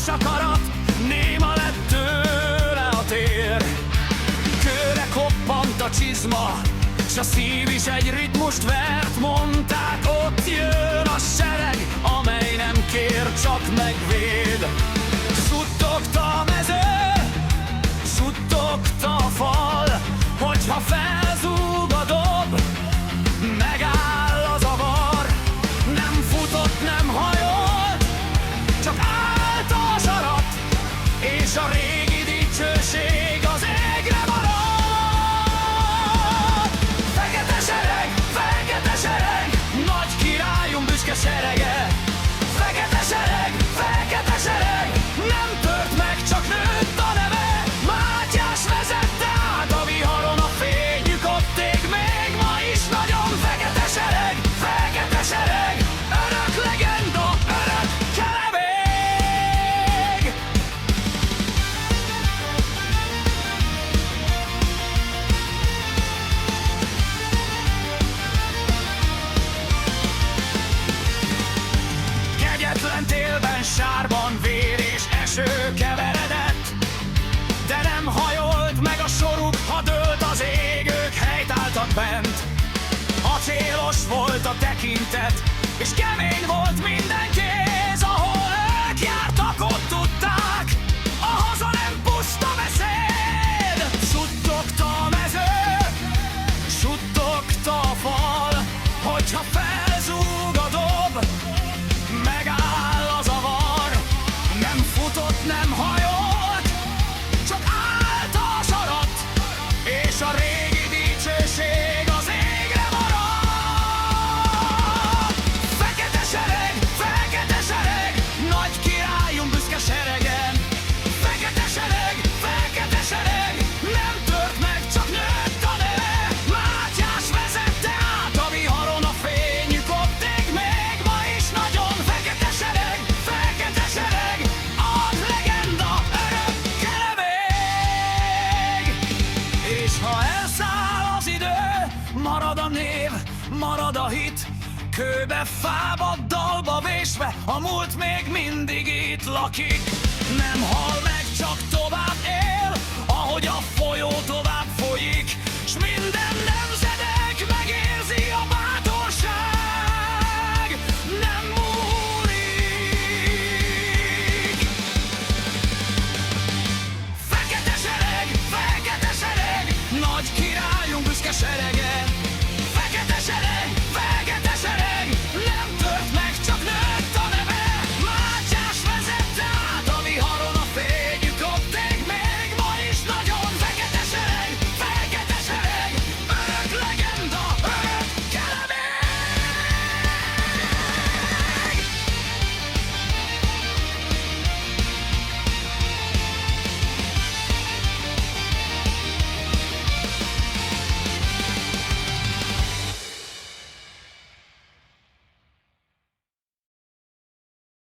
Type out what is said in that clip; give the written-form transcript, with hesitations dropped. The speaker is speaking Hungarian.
akarat, néma lett tőle a tér. Kőre koppant a csizma, s a szív is egy ritmust vert. Mondták, ott jön a sereg, amely nem kér, csak megvéd. Suttogta a mező, suttogta a fal, hogyha felzúg a dob, megáll a zavar. Nem futott, nem hajolt, csak állt a sarat, és a régi dicsőség az égre maradt. Fekete sereg, nagy királyunk büszke serege. Fekete sereg, nem tört meg, csak nőtt a neve. Mátyás vezette át a viharon, a fényük ott ég még ma is nagyon. Fekete sereg, örök legenda, örök kelevég. Kegyetlen télben, sárban vér és eső keveredett, de nem hajolt meg a soruk, ha dőlt az ég, ők helytáltak bent. Acélos volt a tekintet, és kemény volt minden kéz. Ahol ők jártak, ott tudták, a haza nem puszta beszéd. Suttogta a mező, suttogta a fal, hogyha felzúg a dob, megáll a zavar. Nem futott, nem hajolt, csak állt a sarat, és a régi dicsőség az égre maradt. Fekete sereg, nagy királyunk büszke serege. Fekete sereg, nem tört meg, csak nőtt a neve. Mátyás vezette át a viharon, a fényük ott ég még ma is nagyon. Fekete sereg, ad legenda, örök kelevég. És ha elszáll az idő, marad a név, marad a hit. Kőbe, fába, dalba vésve, a múlt még mindig itt lakik. Nem hal meg, csak